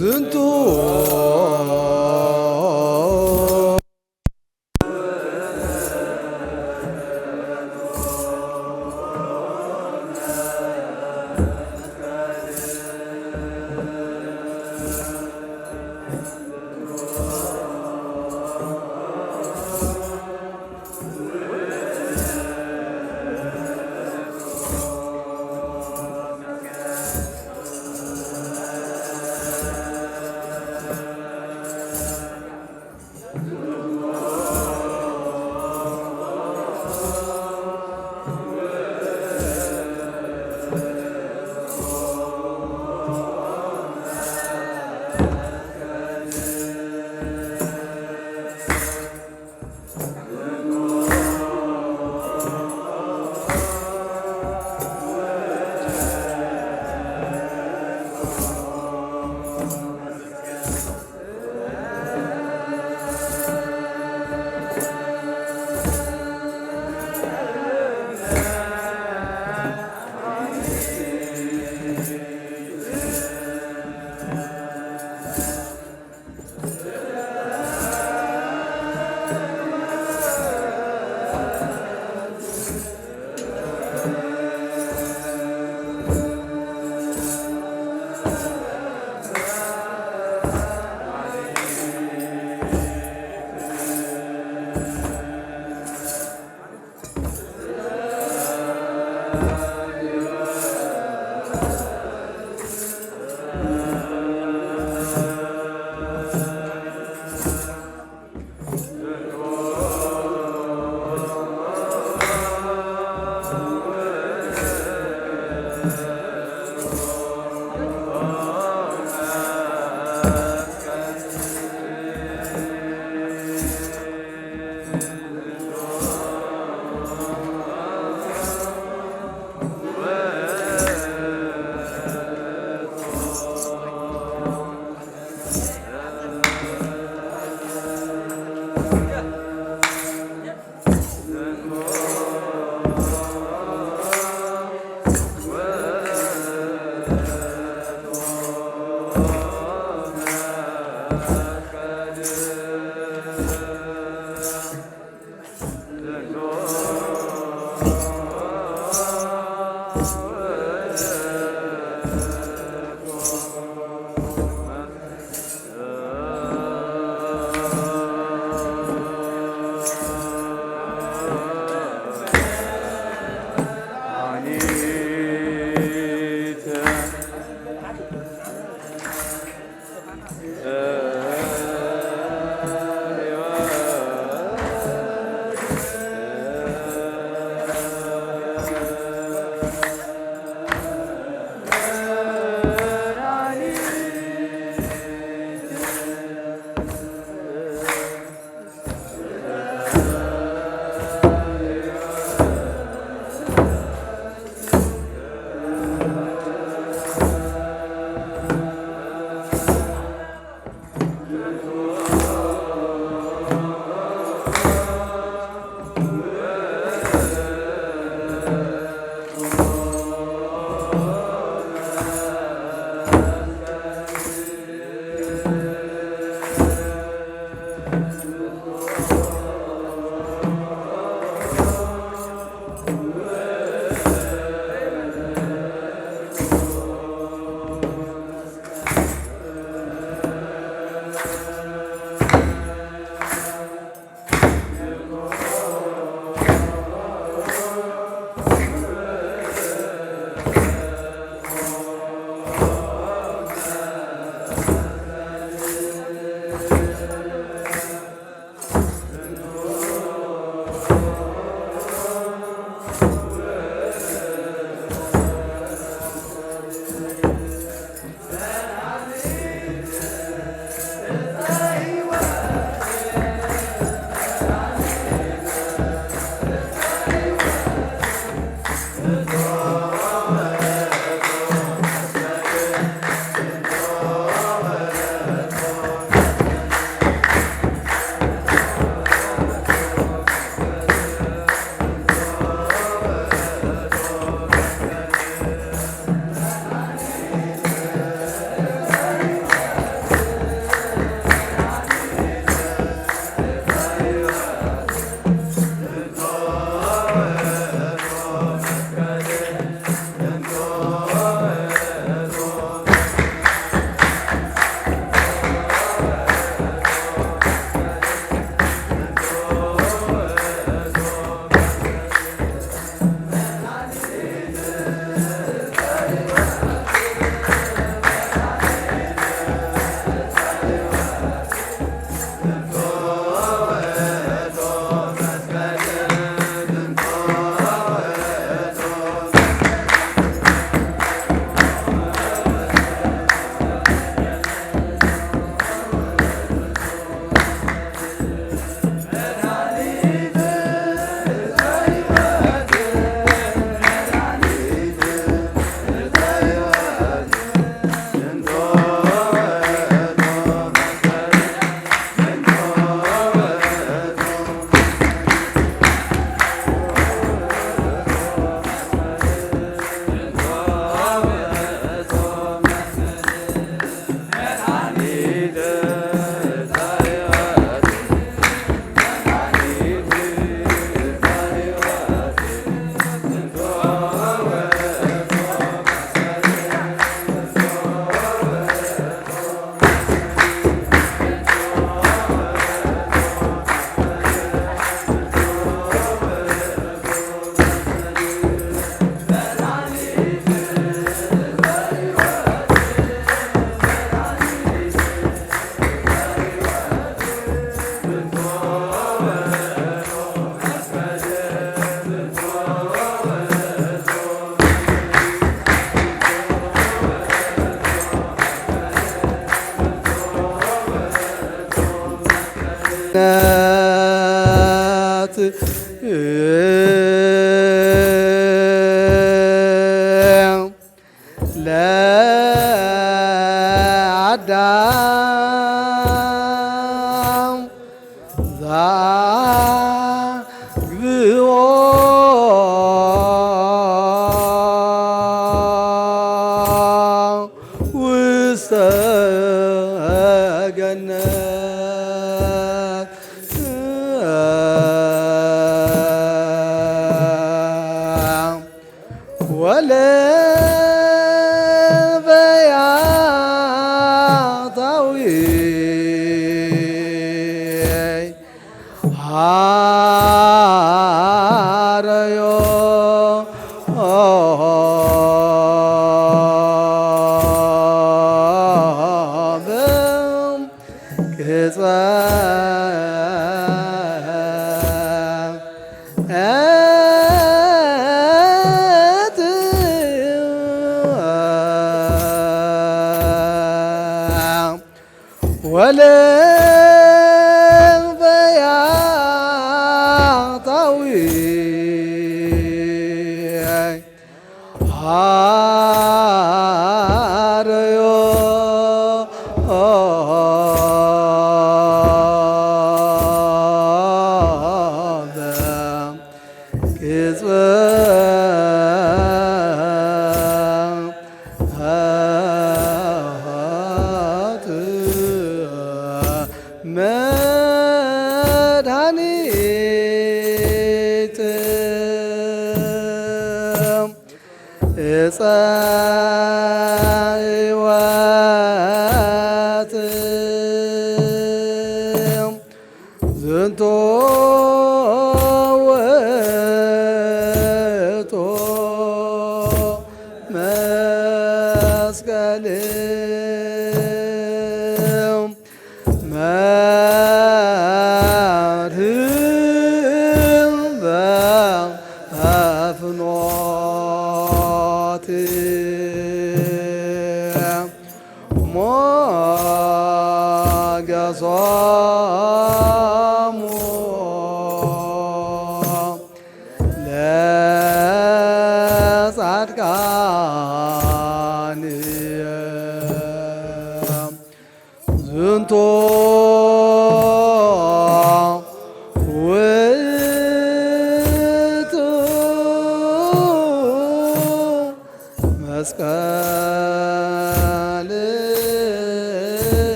ዝንቱ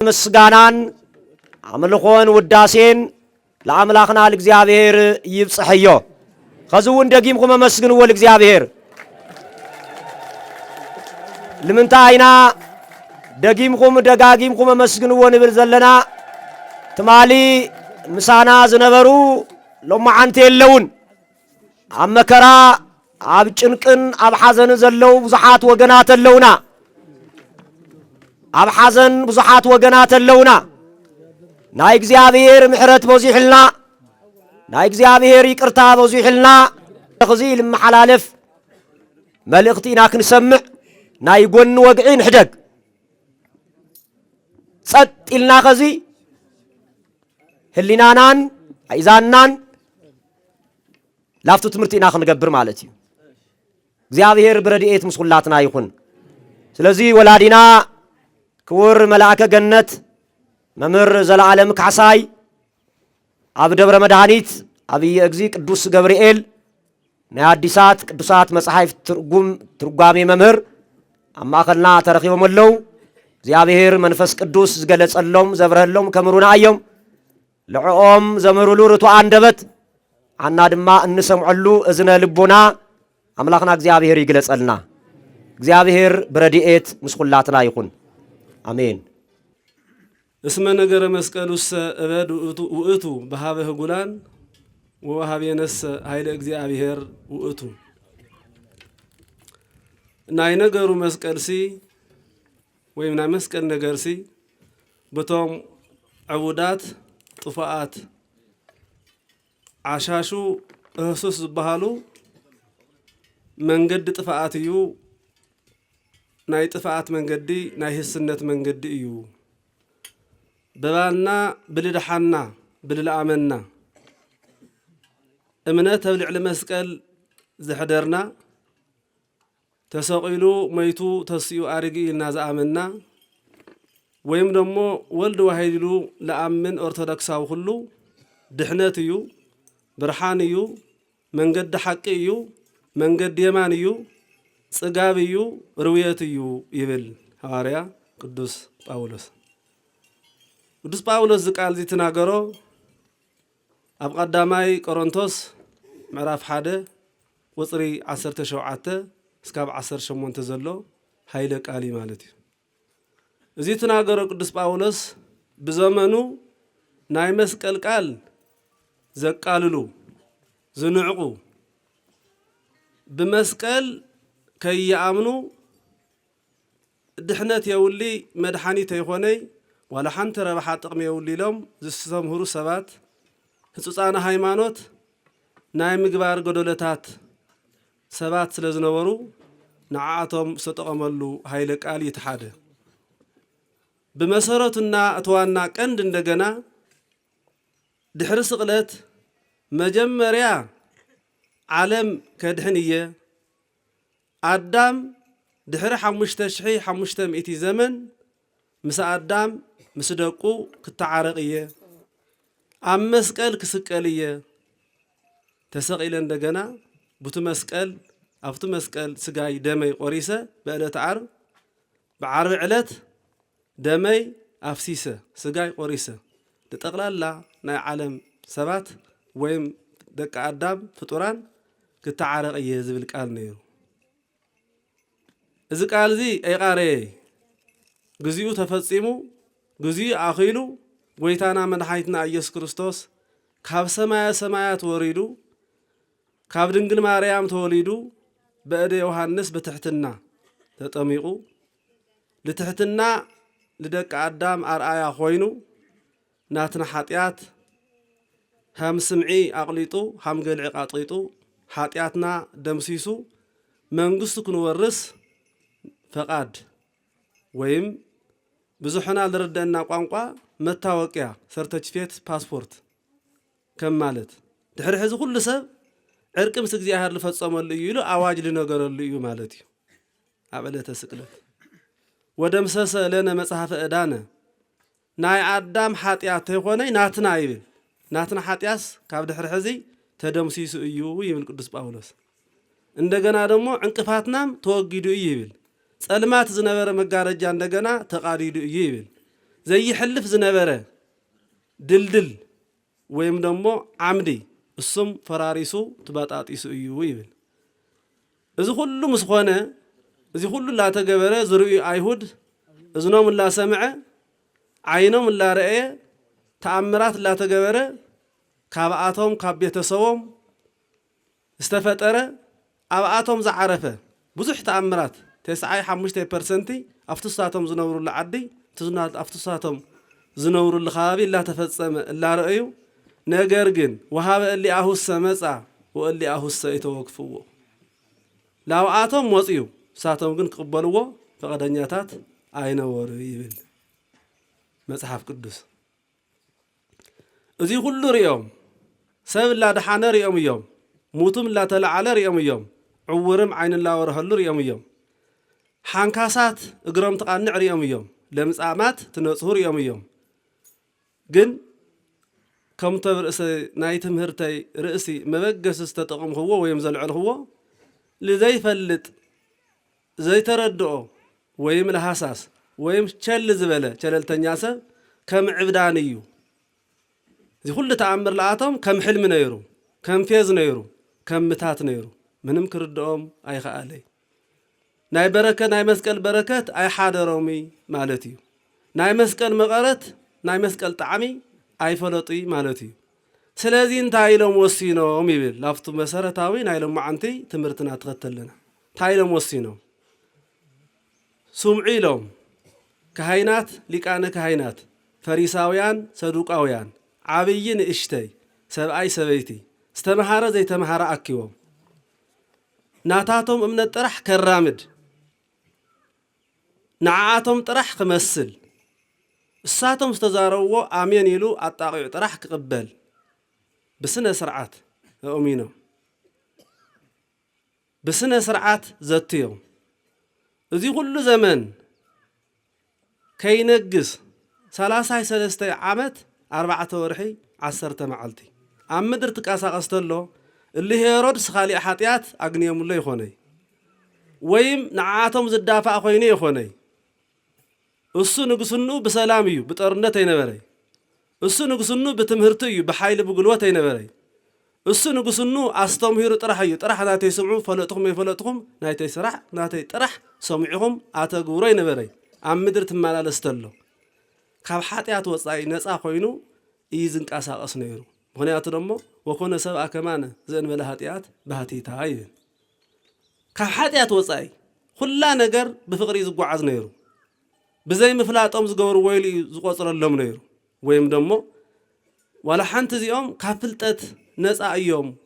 ምስጋናን አምልኾን ውዳሴን ለአምላክና ለእግዚአብሔር ይብጽሕዮ ከዝውን ደጊምኩም መስግንዎ ለእግዚአብሔር ለምንታይና ደጊምኩም ደጋጊምኩም መስግንዎ ንብል ዘለና ትማሊ ምሳና ዝነበሩ ለማዓንተ የለውን ኣብ መከራ ኣብ ጭንቅን ኣብ ሓዘን ዘለው ብዙሓት ወገናት ኣለውና ኣብ ሓዘን ብዙሓት ወገናት ኣለውና ናይ እግዚአብሔር ምሕረት በዚሕልና ናይ እግዚአብሔር ይቅርታ በዚሕልና ከዚ ለመሐላለፍ መልእክቲና ክንሰምዕ ናይ ጎን ወግዒ ንሕደግ ጸጥልና ከዚ ህሊናናን አይዛናን ላፍቱ ትምርቲና ክንገብር ማለት እዩ እግዚአብሔር ብረድኤት ምስኩላትና ይኹን ስለዚህ ወላዲና ክቡር መልአከ ገነት መምህር ዘለዓለም ካሳይ ኣብ ደብረ መድኃኒት አብየ እግዚ ቅዱስ ገብርኤል ናይ አዲሳት ቅዱሳት መጽሐፍ ትርጓሜ መምህር ኣብ ማእኸልና ተረኺቦም ኣለዉ እግዚአብሔር መንፈስ ቅዱስ ዝገለጸሎም ዘብረህሎም ከምሩና እዮም ልዕኦም ዘምህሩሉ ርቱዕ አንደበት አና ድማ እንሰምዐሉ እዝነ ልቦና አምላኽና እግዚአብሔር ይግለጸልና እግዚአብሔር ብረድኤት ምስኩላትና ይኹን አሜን እስመ ነገረ መስቀሉስ እበድ ውእቱ በሃበ ህጉላን ወሃቤነስ ኃይለ እግዚአብሔር ውእቱ ናይ ነገሩ መስቀልሲ ወይም ናይ መስቀል ነገርሲ በቶም ዕቡዳት ጥፋአት ዓሻሹ እህሱስ ዝበሃሉ መንገዲ ጥፋአት እዩ ናይ ጥፋአት መንገዲ ናይ ህስነት መንገዲ እዩ በባልና ብልድሓና ብልልአመና እምነት ኣብ ልዕሊ መስቀል ዝሕደርና ተሰቂሉ መይቱ ተስኡ አርጊ ኢልና ዝኣመና ወይም ደሞ ወልድ ዋሂድሉ ለአምን ኦርቶዶክሳዊ ሁሉ ድሕነት እዩ ብርሃን እዩ መንገዲ ሓቂ እዩ መንገዲ የማን እዩ ጽጋብ እዩ ርውየት እዩ ይብል ሐዋርያ ቅዱስ ጳውሎስ ዝቃል እዚ ተናገሮ ኣብ ቀዳማይ ቆሮንቶስ ምዕራፍ 1 ቁጽሪ 17 እስካብ 18 ዘሎ ኃይለ ቃሊ ማለት እዩ እዚ ተናገሮ ቅዱስ ጳውሎስ ብዘመኑ ናይ መስቀል ቃል ዘቃልሉ ዝንዕቁ ብመስቀል ከይኣምኑ ድሕነት የውሊ መድኃኒት ኣይኮነይ ዋላ ሓንቲ ረብሓ ጥቕሚ የውሊ ኢሎም ዝተምህሩ ሰባት ህጹፃነ ሃይማኖት ናይ ምግባር ገደለታት ሰባት ስለ ዝነበሩ ንዓኣቶም ዝተጠቐመሉ ኃይለ ቃል ይተሓደ በመሰረቱና እተዋና ቀንድ እንደገና ድሕሪ ስቕለት መጀመርያ ዓለም ከድሕንየ አዳም ድሕሪ 5500 ዘመን ምስ አዳም ምስ ደቁ ክተዓረቅየ ኣብ መስቀል ክስቀልየ ተሰቂለ እንደገና ብቱ መስቀል ኣብቱ መስቀል ስጋይ ደመይ ቆሪሰ በዕለት ዓርብ بعرب علت دمي أفسيسة سجاي قريسة لتقلال لا ناي عالم سبات ويم دك عدام فطوران كتعارق يهزب القال نيرو إذا قال ذي أي قاري جزيو تفصيمو جزيو أخيلو ويتانا من حيتنا يسوع كريستوس كاب سمايات وريدو كاب دنجل مريم توليدو بأد يوحنس بتحتنا تطميقو لتحتنا لدك عدام أرآيا خوينو ناتنا حاتيات هم سمعي أقليتو هم قلع قاطيتو حاتياتنا دمسيسو منقصو كنورس فقاد ويم بزحنا لردنا قانقا متاوقيا سرتيفيكيت باسبورت كم مالت دحر حزو كل سب عرق مس እግዚአብሔር ለፈጸመሉ ይሉ አዋጅ ለነገረሉ እዩ ማለት እዩ አበለተ ስቅለት ወደምሰሰ ለነ መጽሐፈ ዕዳነ ናይ አዳም ኃጢአት የሆነ ናትና ይብል ናትና ኃጢአስ ካብ ድሕር ሕዚ ተደምሲሱ እዩ ይብል ቅዱስ ጳውሎስ እንደገና ደግሞ እንቅፋትናም ተወግዱ ይብል ጸልማት ዝነበረ መጋረጃ እንደገና ተቃዲዱ ይብል ዘይሕልፍ ዝነበረ ድልድል ወይም ደግሞ አምዲ እሱም ፈራሪሱ ተባጣጢሱ እዩ ይብል እዚ ሁሉ ምስኾነ እዚ ሁሉ ላተገበረ ዝርኡ አይሁድ እዝኖም ላሰምዐ አይኖም ላረአየ ተአምራት ላተገበረ ካብአቶም ካብ ቤተሰቦም ዝተፈጠረ ኣብአቶም ዝዓረፈ ብዙሕ ተአምራት 95% አፍትሳቶም ዝነብሩ ለዓዲ ትዝናት አፍትሳቶም ዝነብሩ ለኻቢ ላተፈጸመ ላረአዩ ነገር ግን ወሃበ اللي አሁሰ መጻ ወاللي አሁሰ ይተወክፍዎ ላውአቶም ወጽዩ ሳቶም ግን ቅበልዎ ፈቀደኛታት አይነበሩ ይብል መጽሐፍ ቅዱስ እዚ ሁሉ ሪኦም ሰብ ላድሓነ ሪኦም እዮም ሙቱም ላተለዓለ ሪኦም እዮም ዕውርም ዓይን ላወረህሉ ሪኦም እዮም ሓንካሳት እግሮም ተቃንዕ ሪኦም እዮም ለምጻማት ትነጽሁ ሪኦም እዮም ግን ከም ተብርእሰ ናይ ትምህርተይ ርእሲ መበገስ ዝተጠቕምኽዎ ወይም ዘልዕልኽዎ ለዘይፈልጥ ዘይተረድኦ ወይም ለሃሳስ ወይም ቸል ዝበለ ቸለልተኛ ሰብ ከም ዕብዳን እዩ እዚ ኩሉ ተኣምር ለኣቶም ከም ሕልሚ ነይሩ ከም ፌዝ ነይሩ ከም ምታት ነይሩ ምንም ክርድኦም ኣይኸኣለይ ናይ በረከት ናይ መስቀል በረከት ኣይሓደሮሚ ማለት እዩ ናይ መስቀል መቐረት ናይ መስቀል ጣዕሚ ኣይፈለጡ ማለት እዩ ስለዚ እንታይ ኢሎም ወሲኖም ይብል ላፍቱ መሰረታዊ ናይ ሎማዓንቲ ትምህርትና ተኸተለና እንታይ ኢሎም ወሲኖም ስምዑ ኢሎም ካህናት ሊቃነ ካህናት ፈሪሳውያን ሰዱቃውያን ዓብይ ንእሽተይ ሰብኣይ ሰበይቲ ዝተምሃረ ዘይተምሃረ ኣኪቦም ናታቶም እምነት ጥራሕ ከራምድ ንዓኣቶም ጥራሕ ክመስል እሳቶም ዝተዛረብዎ ኣሜን ኢሉ ኣጣቂዑ ጥራሕ ክቅበል ብስነ ስርዓት ኣእሚኖም ብስነ ስርዓት ዘትዮም እዚ ኩሉ ዘመን ከይነግስ 33 ዓመት 4 ወርሒ 10 መዓልቲ ኣብ ምድር ትቃሳቀስ ተሎ እሊ ሄሮድስ ካሊእ ሓጢያት ኣግንየሙሎ ይኾነይ ወይም ንዓኣቶም ዝዳፋእ ኮይኑ ይኾነይ እሱ ንግስኑ በሰላም እዩ በጦርነት አይነበረይ እሱ ንግስኑ በትምህርቱ እዩ በኃይል በጉልበት አይነበረይ እሱ ንግስኑ አስተምሂሩ ጥራሕ እዩ ጥራሕ ናተይ ስምዑ ፈለጥኩም ይፈለጥኩም ናተይ ስራሕ ናተይ ጥራሕ ሰምዑኩም አተግብሮ አይነበረይ ኣብ ምድር ትመላለስ ተሎ ካብ ሓጢያት ወጻኢ ነፃ ኮይኑ ይዝንቃሳቀስ ነይሩ ምክንያቱ ደሞ ወኮነ ሰብአ ከማነ ዘእንበለ ሓጢያት ባህቲታ ይብል ካብ ሓጢያት ወጻኢ ኩላ ነገር ብፍቅሪ ዝጓዓዝ ነይሩ بزي مفلاطهم زغور ويلي زقصرلهم نيرو ويم دمو ولا حنت زيوم كافلطت نصا ايوم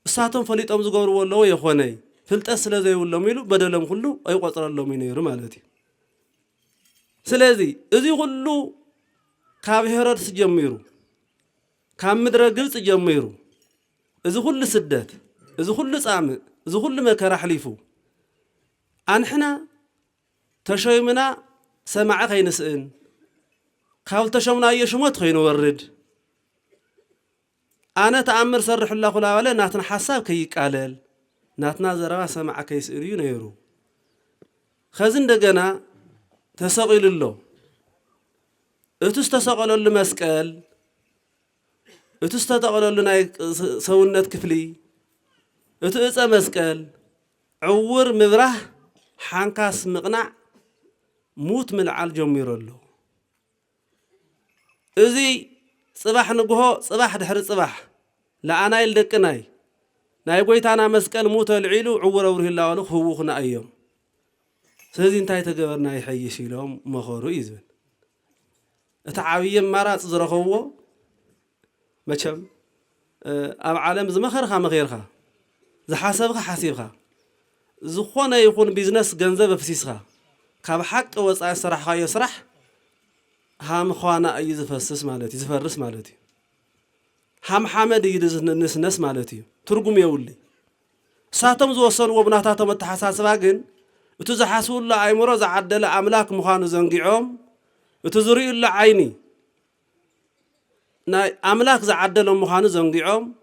اساتهم فليطهم زغور ولو يخوني فلطت سلازي ولهم يلو بدلهم كله اي قصرلهم نيرو معناتي سلازي ازي كله كاب هيرودس جميرو كام مدره ግብጽ جميرو ازي كله سدت ازي كله صام ازي كله مكر حليفو انحنا تشيمنا سمع خينسئن خاول تشمنا يشموت خينو ورد انا تأمر سرح الله خلا ولا ناتنا حساب كي يقالل ناتنا زرا سمع كيسئريو نيرو خزن دغنا تسقيل الله اتس تسقل المسقال اتس تتقلل ناي سونت كفلي اتس مسقال عور مبرح حنكاس مقنع موت من العال جمير له ازي صباح نغو صباح دحر صباح لا انا يلدقناي ناي غويتانا مسقل موت العيلو عوره الله له خوخنا ايوم سلازي انتي تغبرنا يحيش يلوم مخورو يزبن اتعاويه مراص زرخوو مچم اب عالم زمخرخا مخيرخا زحاسبخا حاسبخا زخونه يكون بيزنس غنزب فسيسخا كاب حق وصاي سرح خاي سرح هام خوانا اي زفسس مالتي زفرس مالتي هام حمد يدنسنس مالتي ترغم يولي ساتم زوسن وبناتاتم تحساسبا گن اتو زحاسول لا ايمرو زعدل املاك مخانو زنقيعوم اتو زري لا عيني ناي املاك زعدل مخانو زنقيعوم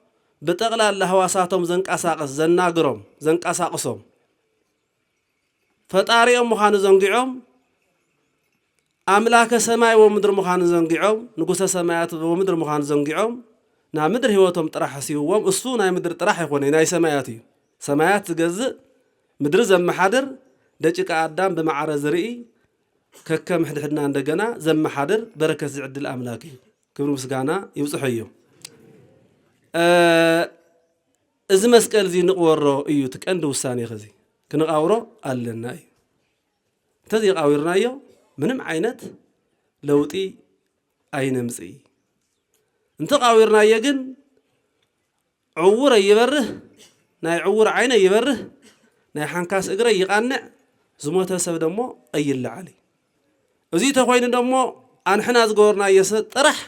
بتقلال لهواساتم زنقاساقس زناغروم زنقاساقسوم فطاريهم مخانو زنقيعوم املاك سماي ومدر مخانو زنقيعوم نقوس سمايات ومدر مخانو زنقيعوم نا مدر هيوتهم طرح سيووم اسو ناي مدر طرح يكوني ناي سماياتي سمايات تجزء مدر زم حدر دقيقه ادم بمعرض رئي ككم حدنا عندنا زم حدر بركه زعد الاملاكي كبر مسغانا يوصحيو از مسقل زي نقورو ايو تقند وساني خزي كنقاورو አለና ተዚህ ቃዊርናዮ ምንም አይነት ለውጢ አይነምጽ እንተ ቃዊርናየ ግን ዕውር ይበርህ ናይ ዕውር አይነ ይበርህ ናይ ሓንካስ እግረ ይቃንዕ ዝሞተ ሰብ ደሞ አይልዓሊ እዚ ተኮይኑ ደሞ أنحنا زغورنا يسد طرح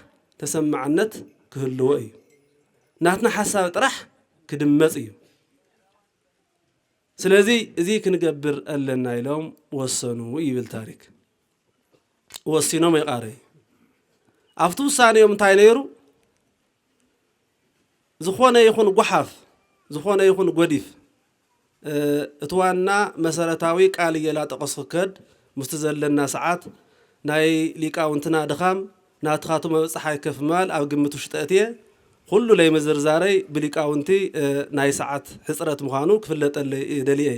تسمعنت كهلوي ناتنا حساب طرح كدمص እዩ ስለዚህ እዚ ክንገብር ኣለና ኢሎም ወሰኑ ይብል ታሪክ ወሲኖም ይቃረይ ኣብቱ ውሳኔዮም እንታይ ነይሩ ዝኾነ ይኹን ጓሓፍ ዝኾነ ይኹን ጎዲፍ እትዋና መሰረታዊ ቃል የላ ተቀስከድ ምስቲ ዘለና ሰዓት ናይ ሊቃውንትና ድኻም ናትኻቱ መብጽሓይ ከፍማል ኣብ ግምቱ ሽጠትየ ሁሉ ላይ መዘርዛረይ ብሊቃውንቲ ናይ ሰዓት ሕጽረት ምዃኑ ክፍለጠለ ደልየ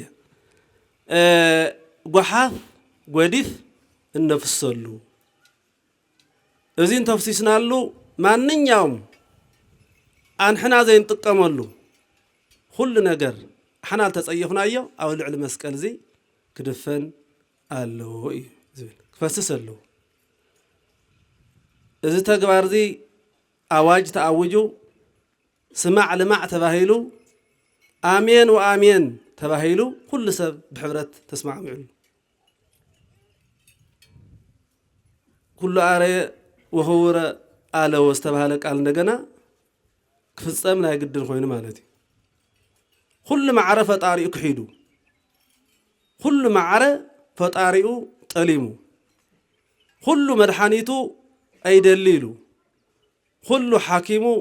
ጓሓፍ ጎዲፍ እነፍሰሉ እዚን ተፍሲስናሉ ማንኛውም አንሕና ዘይንጥቀመሉ ሁሉ ነገር حنا تتصيفنايو او لعل مسقل زي كدفن አለው ዝብል ክፈስሰሉ እዚ ተግባር እዚ አዋጅ ተአውጁ ስማዕ ለማዕ ተባሂሉ አሜን ወአሜን ተባሂሉ ሁሉ ሰብ በህብረት ተስማዕምዑ ኩሉ አረ ወሁረ አለው ዝተባሃለ ቃል እንደገና ክፍጸም ላይ ግድን ኮይኑ ማለት እዩ كل معرة فطاريو كحيدو كل معرة فطاريو طليمو كل مدحانيتو ايدليلو كل حكيمو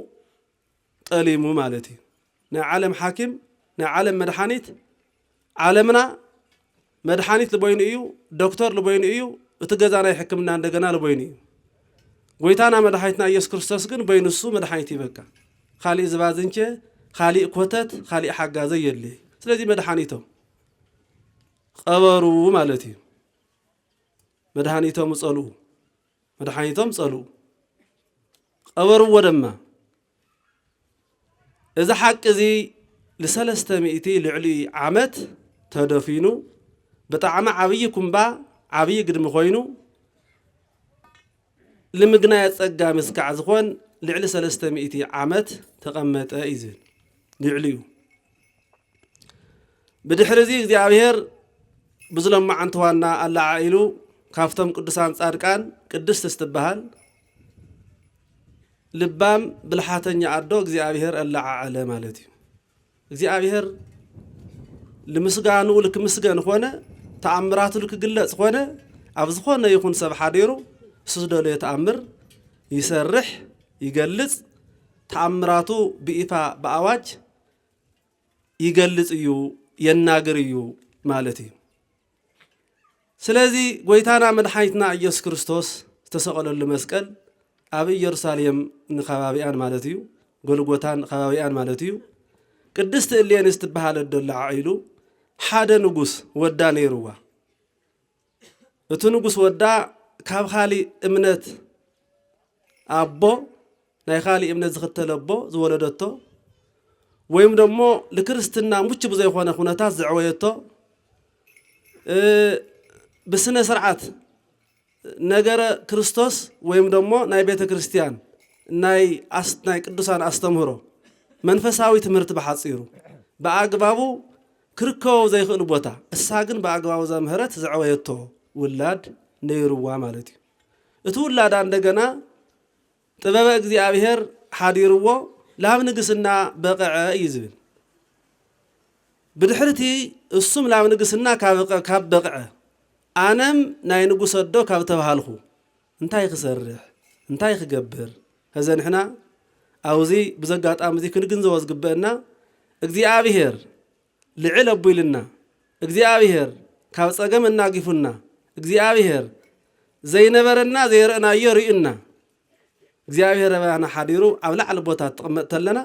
طليمو مالتي نا عالم حاكم نا عالم مدحانيت عالمنا مدحانيت لبوين ايو دكتور لبوين ايو اتغزانا يحكمنا عندنا لبوين ايو ويتانا مدحايتنا يسوع كريستوس ግን በይንሱ መድኃኒት ይበቃ خالي زبازنچ خالي كوتت خالي حجازه يلي ስለዚህ መድኃኒቶም ቀበሩ ማለት እዩ መድኃኒቶም ጸሉ መድኃኒቶም ጸሉ ቀበሩ ወደማ እዛ ሐቅ እዚ ለሰለስተ ሚእቲ ልዕሊ ዓመት ተደፊኑ በጣዕማ ዓብይ ኩምባ ዓብይ ግድም ኮይኑ ለምግና ያጸጋ መስካዕ ዝኾን ልዕሊ ሰለስተ ሚእቲ ዓመት ተቀመጠ ይዝል ልዕልዩ بدحرزي እግዚአብሔር بزلم عنتوانا الله عائلو كافتم قدسان صادقان قدست استبحال لبام بالحاتني عدو እግዚአብሔር الله عاله مالتي እግዚአብሔር لمسغانو لك مسغن ሆነ ተአምራቱ لك ግለጽ ሆነ አብዝ ሆነ ይኹን ሰብ ሓዲሩ ስስደለ ተአምር ይሰርሕ ይገልጽ ተአምራቱ በኢፋ በአዋጅ ይገልጽ እዩ የናገር እዩ ማለት እዩ ስለዚህ ጎይታና መድኃኒትና ኢየሱስ ክርስቶስ ተሰቀለሉ መስቀል ኣብ ኢየሩሳሌም ንኸባቢያን ማለት እዩ ጎልጎታን ኸባቢያን ማለት እዩ ቅድስት እሌኒስ ትበሃል ደላ ዓኢሉ ሓደ ንጉስ ወዳ ነይሩዋ እቲ ንጉስ ወዳ ካብ ኻሊ እምነት አቦ ናይ ኻሊ እምነት ዝኽተለቦ ዝወለደቶ ወይም ደግሞ ለክርስትና ሙጭ በዘይሆነ ሁነታት ዝዕወየቶ በስነ ስርዓት ነገረ ክርስቶስ ወይም ደግሞ ናይ ቤተ ክርስቲያን ናይ ቅዱሳን አስተምህሮ መንፈሳዊ ትምህርት በሐጽሩ በአግባቡ ክርከው ዘይኽእል ቦታ እሳ ግን በአግባቡ ዘምህረት ዝዕወየቶ ውላድ ነይሩዋ ማለት እዩ እቲ ውላድ እንደገና ጥበበ እግዚአብሔር ሓዲርዎ ላብ ንግስና በቀዐ ይዝብል ብድሕርቲ እሱም ላብ ንግስና ካብ በቀዐ አነም ናይ ንጉስ ወዶ ካብ ተባሃልኹ እንታይ ክሰርሕ እንታይ ክገብር ህዘንሕና አውዚ በዘጋጣም እዚ ክንግንዘብ ዝግበአና እግዚአብሔር ልዕል አቡይልና እግዚአብሔር ካብ ጸገም እናጊፉና እግዚአብሔር ዘይነበረና ዘይረአናዮ ርኢና እግዚአብሔር ባና ሓዲሩ ኣብ ላዕሊ ቦታ ተቀመጠለና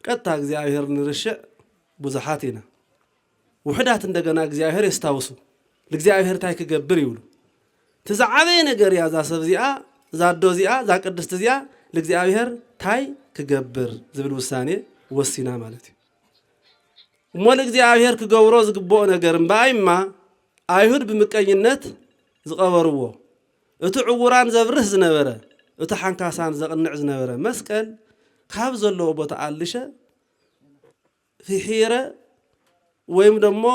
ቀጥታ እግዚአብሔር ንርሽዕ ብዙሓቲና ውሕዳት እንደገና እግዚአብሔር ይስታውሱ ለእግዚአብሔር ታይ ክገብር ይብሉ ተዛዓበየ ነገር ያዛ ሰብዚአ ዛዶ ዚአ ዛ ቅድስት ዚአ ለእግዚአብሔር ታይ ክገብር ዝብል ውሳኔ ወሲና ማለት እዩ ሞል እግዚአብሔር ክገብሮ ዝግቦ ነገር እምባይማ አይሁድ ብምቀኝነት ዝቀበርዎ እቲ ዕውራን ዘብርህ ዝነበረ እቲ ሓንካሳን ዘቕንዕ ዝነበረ መስቀል ካብ ዘለዎ ቦታ አልሸ ፍሒረ ወይም ደግሞ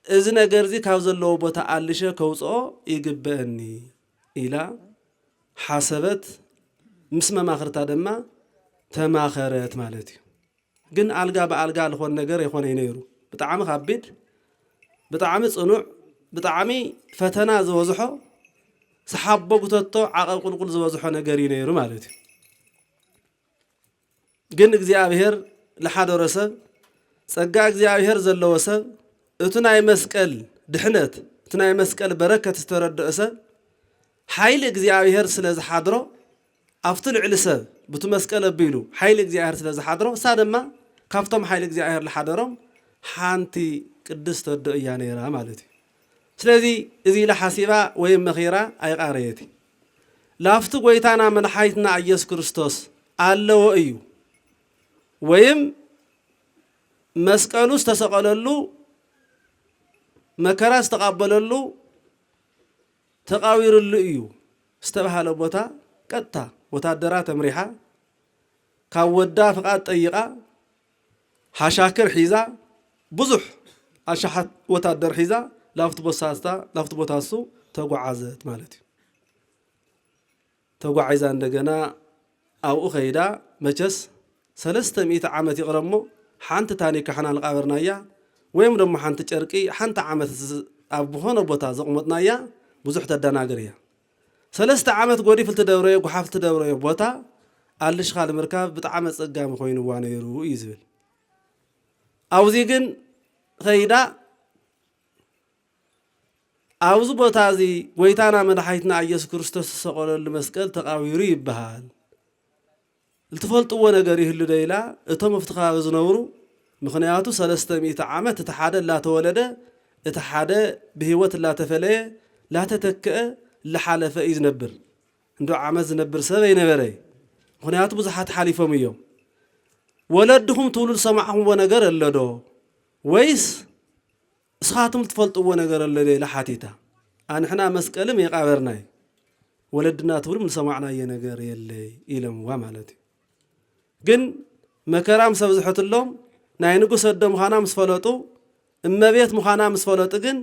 እዚ ነገር እዚ ካብ ዘለዎ ቦታ አልሸ ከውጽኦ ይግበአኒ ኢላ حسبت مسمى ماخرتا دما تماخرت مالتي ግን አልጋ በአልጋ ለሆነ ነገር የሆነ ይነሩ በጣም ከበድ በጣም ጽኑዕ በጣም ፈተና ዘወዝሖ ሰሓቦ ጉተቶ ዓቀብ ቁልቁል ዘወዝሖ ነገር ይነሩ ማለት እዩ ግን እግዚአብሔር ለሓደረ ሰብ ጸጋ እግዚአብሔር ዘለዎ ሰብ እቱናይ መስቀል ድሕነት እቱናይ መስቀል በረከት ዝተረድእ ሰብ ኃይል እግዚአብሔር ስለዝሓድሮ አፍቱ ልዕሊ ሰብ በቱ መስቀል አቢሉ ኃይል እግዚአብሔር ስለዝሓድሮ ሳደማ ካፍቶም ኃይል እግዚአብሔር ለሓደሮም ሓንቲ ቅድስት ወዶ እያ ነይራ ማለት እዩ ስለዚህ እዚ ለሐሲባ ወይ መኺራ አይቃረየቲ ላፍቱ ጎይታና መድኃኒትና ኢየሱስ ክርስቶስ አለው እዩ ወይም መስቀሉ ተሰቀለሉ መከራ ተቀበለሉ ተቃዊሩሉ እዩ ዝተባሃለ ቦታ ቀጥታ ወታደራት ተምሪሓ ካብ ወዳ ፍቃድ ጠይቃ ሓሻክር ሒዛ ብዙሕ አሻሓት ወታደር ሒዛ ላፍት ቦታሱ ተጓዓዘት ማለት እዩ ተጓዓዛ እንደገና አብኡ ኸይዳ መቸስ 300 ዓመት ይቅረሞ ሓንቲ ታኒካ ሓና ልቃበርናያ ወይም ደሞ ሓንቲ ጨርቂ ሓንቲ ዓመት ኣብ ሆነ ቦታ ዘቕመጥናያ ብዙሕ ተደናገር እያ 3 ዓመት ጎዲፍ ልትደብረዮ ጉሓፍ ልትደብረዮ ቦታ አልሽኻ ንምርካብ ብጣዕሚ ፀጋሚ ኮይኑዋ ነይሩ እዩ ዝብል አውዚ ግን ኸይዳ አውዚ ቦታ እዚ ጎይታና መድኃኒትና ኢየሱስ ክርስቶስ ተሰቀለሉ መስቀል ተቃዊሩ ይበሃል ልትፈልጥዎ ነገር ይህሉ ደይላ እቶም ኣብቲ ከባቢ ዝነብሩ ምክንያቱ 300 ዓመት እቲ ሓደ ላተወለደ እቲ ሓደ ብህይወት ላተፈለየ ላተተከአ ለሓለፈ እዩ ዝነብር እንዶ ዓመት ዝነብር ሰብ ኣይነበረ ምክንያቱ ብዙሓት ሓሊፎም እዮም ወለድኹም ትውሉ ሰማዕኹምዎ ነገር ኣለዶ ወይስ እስኻትም ትፈልጥዎ ነገር ኣለዶ ለሓቲታ አንሕና መስቀልም የቃበርናይ ወለድና ትውሉ ሰማዕናየ ነገር የለይ ኢለምዋ ማለት እዩ ግን መከራም ሰብ ዝሕትሎም ናይ ንጉስ ወደ ምዃና ምስ ፈለጡ እመቤት ምዃና ምስ ፈለጡ ግን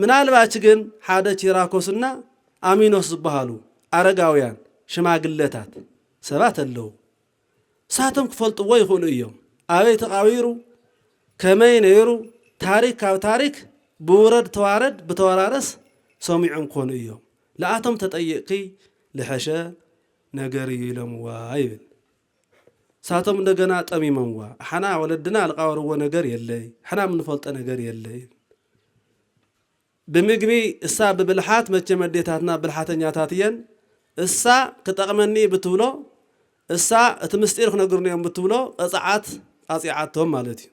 ምናልባች ግን ሓደ ቺራኮስና አሚኖስ ዝበሃሉ አረጋውያን ሽማግለታት ሰባት ኣለዉ ሳቶም ክፈልጥዎ ይኽእሉ እዮም አበይ ተቃዊሩ ከመይ ነይሩ ታሪክ ካብ ታሪክ ብውረድ ተዋረድ ብተወራረስ ሰሚዖም ኮኑ እዮም ለአቶም ተጠይቂ ለሐሸ ነገር ይለምዋ ይብል ሳቶም እንደገና ጠሚመምዋ ሓና ወለድና ልቃወርዎ ነገር የለይ ሓና ምንፈልጠ ነገር የለይ ብምግቢ እሳ ብብልሓት መቸ መዴታትና ብልሓተኛታት እየን እሳ ክጠቅመኒ ብትብሎ እሳ እቲ ምስጢር ክነግርኒዮም ብትብሎ ቀጻዓት አጽዓቶም ማለት እዩ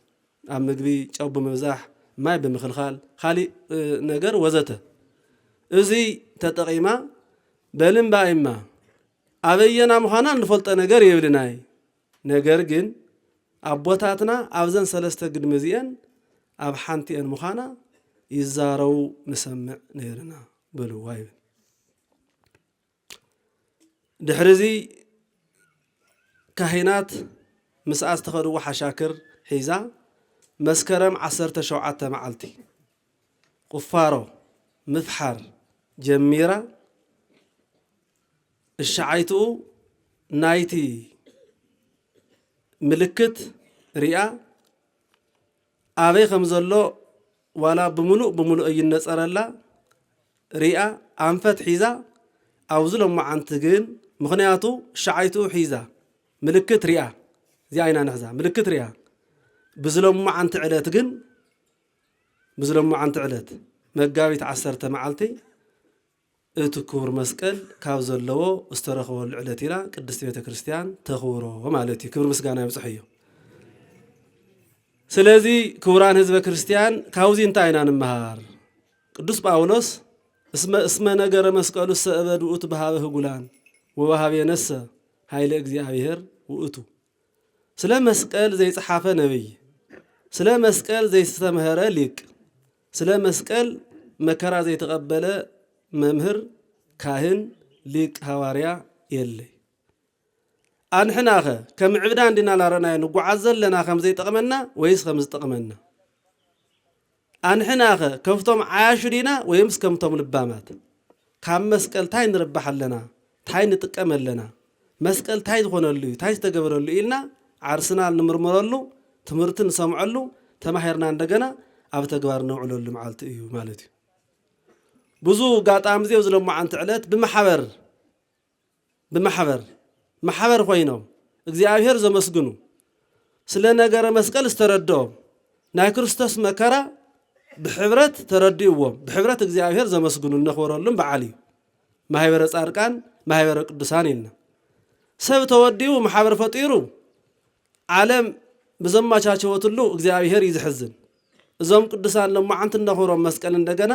ኣብ ምግቢ ጨው ብምብዛሕ ማይ ብምኽልኻል ካሊእ ነገር ወዘተ እዚ ተጠቂማ በልምባይማ አበየና ምዃና እንፈልጠ ነገር የብልናይ ነገር ግን አቦታትና ኣብዘን 3 ግድሚ እዚአን ኣብ ሓንቲአን ምዃና ይዛረው ንሰምዕ ነይርና በልዋ ይብል ድሕሪዚ ካህናት ምስኣስ ተኸድዎ ሓሻክር ሒዛ መስከረም 17 መዓልቲ ቁፋሮ ምፍሓር ጀሚራ الشعيتو نايتي ملكت ريا أبي خمزلو ولا بملو أي النصر الله ريا أنفت حيزا أو ظلم مع أنتجين مخنياتو شعيتو حيزا ملكت ريا زي عينا نحزا ملكت ريا بظلم مع أنت علت جن بظلم مع أنت علت مجاويت 10 معلتي اتكور مسكل كاوزلو استرخو العلتيلا قدست بيت كريستيان تخورو مالتي كبر مسغانا يبصحيو سلازي كوران حزب كريستيان كاوزي انتاينا نمهار قدوس باولوس اسم نجر مسكلو سبد ووت بهابه غولان ووهاب ينس هايل እግዚአብሔር ووتو سلا مسكل زي صحافه نبي سلا مسكل زي استمهره ليق سلا مسكل مكرا زي تقبله ممهر كاهن ليك هواريا يلي أنحناخه كم عبدان دينا لارنا نقعزل لنا خمزي تقمنا ويس خمز تقمنا أنحناخه كفتم عاشرينا ويمس كمتم لبامات كم مسكل تاين ربح لنا ታይ ንጥቀመለና መስቀል ታይ ዝኾነሉ ታይ ዝተገበረሉ ኢልና ዓርስና ንምርመረሉ ትምህርትን ንሰምዐሉ ተማሂርና እንደገና ኣብ ተግባር ነውዕለሉ መዓልቲ እዩ ማለት እዩ ብዙ ጋጣም ዚው ዝለማዓንቲ ዕለት ብማሕበር ኮይኖም እግዚአብሔር ዘመስግኑ ስለ ነገረ መስቀል ዝተረድኦም ናይ ክርስቶስ መከራ ብሕብረት ተረድእዎም ብሕብረት እግዚአብሔር ዘመስግኑ ነኽብረሉም በዓል እዩ ማሕበረ ጻድቃን ማሕበረ ቅዱሳን ኢልና ሰብ ተወዲኡ ማሕበር ፈጢሩ ዓለም ብዘማቻቸወትሉ እግዚአብሔር ይዝሕዝን እዞም ቅዱሳን ለማዓንቲ ነኽብሮም መስቀል እንደገና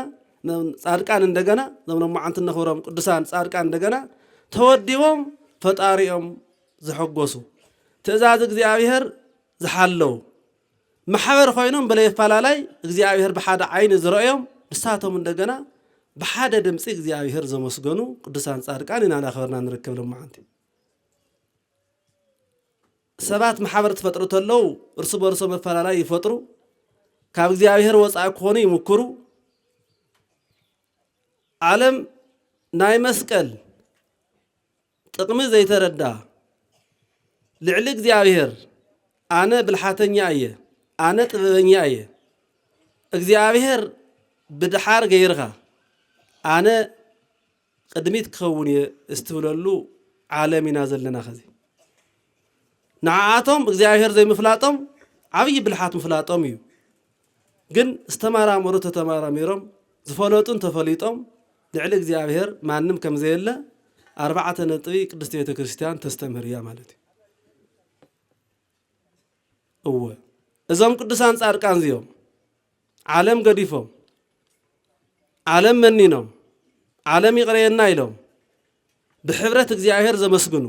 ጻድቃን እንደገና እዞም ለማዓንቲ ነኽብሮም ቅዱሳን ጻድቃን እንደገና ተወዲቦም ፈጣሪኦም ዝሕጎሱ ትእዛዝ እግዚአብሔር ዝሓለው ማሕበር ኮይኖም በለይፋላላይ እግዚአብሔር በሓደ ዓይኒ ዝረአዮም ንሳቶም እንደገና በሓደ ድምፂ እግዚአብሔር ዘመስገኑ ቅዱሳን ጻድቃን ኢና ናኽበርና ንርከብ ለማዓንቲ ሰባት ማሕበር ተፈጥሩ ተለው እርስ በርሶም መፈላላይ ይፈጥሩ ካብ እግዚአብሔር ወፃኢ ክኾኑ ይምክሩ ዓለም ናይ መስቀል ጥቅሚ ዘይተረዳ ልዕሊ እግዚአብሔር ኣነ ብልሓተኛ እየ ኣነ ጥበበኛ እየ እግዚአብሔር ብድሓር ገይርኻ ኣነ ቅድሚት ክኸውን እየ እስትብለሉ ዓለም ኢና ዘለና ኸዚ ንዓኣቶም እግዚአብሔር ዘይምፍላጦም ዓብይ ብልሓት ምፍላጦም እዩ ግን ዝተማራመሩ ተተማራሚሮም ዝፈለጡን ተፈሊጦም ልዕሊ እግዚአብሔር ማንም ከም ዘየለ 4 ነጥቢ ቅድስት ቤተ ክርስቲያን ተስተምህር እያ ማለት እዩ እዞም ቅዱሳን ጻድቃን ዚኦም ዓለም ገዲፎም ዓለም መኒኖም ዓለም ይቕረየና ኢሎም ብሕብረት እግዚአብሔር ዘመስግኑ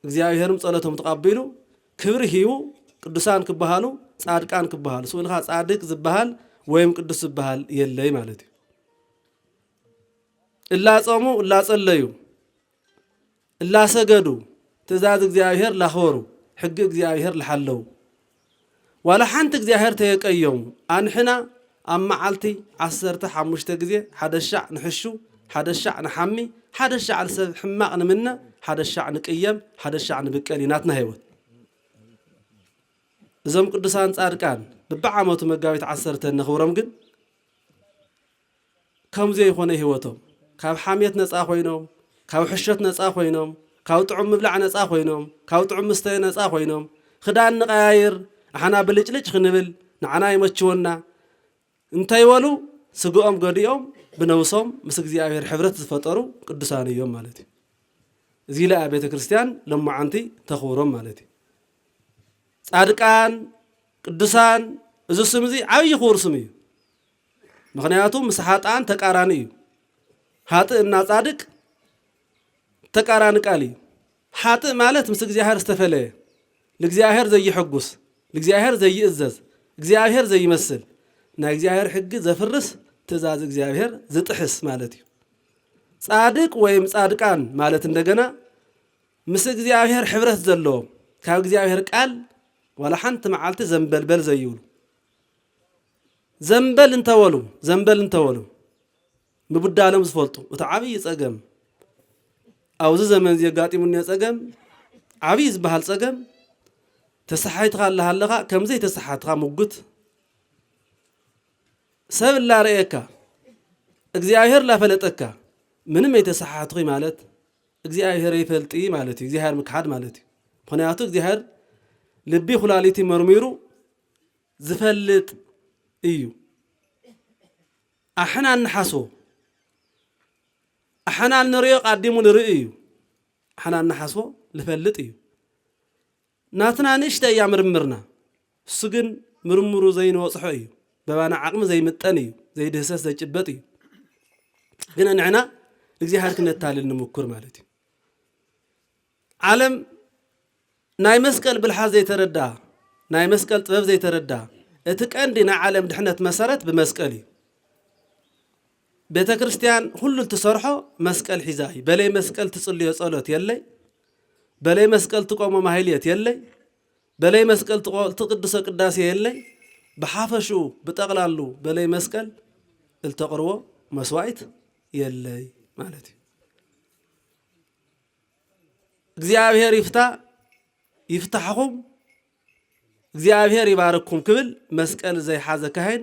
እግዚአብሔርም ጸሎቶም ተቀቢሉ ክብሪ ሂቡ ቅዱሳን ክበሃሉ ጻድቃን ክበሃሉ ስኡልኻ ጻድቅ ዝበሃል ወይም ቅዱስ ዝበሃል የለይ ማለት እዩ እላ ጾሙ እላ ጸለዩ እላ ሰገዱ ትእዛዝ እግዚአብሔር ላኽበሩ ሕጊ እግዚአብሔር ለሓለው ዋላ ሓንቲ እግዚአብሔር ተየቀዮም አንሕና ኣብ መዓልቲ 15 ግዜ ሓደ ሻዕ ንሕሹ ሓደ ሻዕ ንሓሚ ሓደ ሻዕ ሰብ ሕማቕ ንምነ ሓደ ሻዕ ንቅየም ሓደ ሻዕ ንብቀል ኢናትና ህይወት እዞም ቅዱሳን ጻድቃን በዓመቱ መጋቢት 10 ነኽብሮም ግን ከምዚ ይኾነ ህይወቶም ካብ ሓሜት ነፃ ኮይኖም ካብ ሕሸት ነፃ ኮይኖም ካብ ጥዑም ምብላዕ ነፃ ኮይኖም ካብ ጥዑም ምስተይ ነፃ ኮይኖም ክዳን ንቀያይር ኣሓና ብልጭልጭ ክንብል ንዓና ይመችወና እንተይወሉ ስግኦም ገዲኦም ብነውሶም ምስ እግዚአብሔር ሕብረት ዝፈጠሩ ቅዱሳን እዮም ማለት እዩ እዚ ለኣ ቤተ ክርስቲያን ለማዓንቲ ተኽብሮም ማለት እዩ ጻድቃን ቅዱሳን እዚ ስም እዚ ዓብይ ክቡር ስም እዩ ምክንያቱ ምስ ሓጥኣን ተቃራኒ እዩ ሓጥእ እና ጻድቅ ተቃራኒ ቃል እዩ ሓጥእ ማለት ምስ እግዚአብሔር ዝተፈለየ ለእግዚአብሔር ዘይሕጉስ ለእግዚአብሔር ዘይእዘዝ እግዚአብሔር ዘይመስል ናይ እግዚአብሔር ሕጊ ዘፍርስ ትእዛዝ እግዚአብሔር ዝጥሕስ ማለት እዩ ጻድቅ ወይም ጻድቃን ማለት እንደገና ምስ እግዚአብሔር ሕብረት ዘለዎም ካብ እግዚአብሔር ቃል ወላ ሓንቲ መዓልቲ ዘንበልበል ዘይብሉ ዘንበል እንተወሉ ምብዳሎም ዝፈልጡ እቲ ዓብይ ጸገም ኣብዚ ዘመን ዘጋጢሙኒ ጸገም ዓብይ ዝበሃል ጸገም ተሰሓይትኻ ኣለኻ ከምዘይ ተሰሓትኻ ሙግት ሰብ ላርአካ እግዚአብሔር ላፈለጠካ ምንም የተሰሓትኺ ማለት እግዚአብሔር ይፈልጢ ማለት እዩ እግዚአብሔር ምክሓድ ማለት እዩ ምክንያቱ እግዚአብሔር ልቢ ኩላሊቲ መርሚሩ ዝፈልጥ እዩ ኣሕና ንሓሶ ኣሕና ንሪኦ ቃዲሙ ንርኢ እዩ ኣሕና ንሓሶ ልፈልጥ እዩ ናትና ንእሽተ እያ ምርምርና እሱ ግን ምርምሩ ዘይንወፅሖ እዩ በባና ዓቅሚ ዘይምጠን እዩ ዘይድህሰስ ዘይጭበጥ እዩ ግን ንሕና እግዚአብሔር ክነታልል ንምኩር ማለት እዩ ዓለም ናይ መስቀል ብልሓት ዘይተረዳ ናይ መስቀል ጥበብ ዘይተረዳ እቲ ቀንዲ ናይ ዓለም ድሕነት መሰረት ብመስቀል እዩ ቤተ ክርስቲያን ሁሉ ትሰርሖ መስቀል ሒዛ እዩ በለይ መስቀል ትጽልዮ ጸሎት የለይ በለይ መስቀል ትቆሞ ማህልየት የለይ በለይ መስቀል ትቅድሰ ቅዳሴ የለይ بحافشو بتغلالو بلاي مسكل التقروا مسوايت يلي مالتي እግዚአብሔር ይፍታሕኩም እግዚአብሔር ይባርክኩም ክብል መስቀል ዘይሓዘ ካህን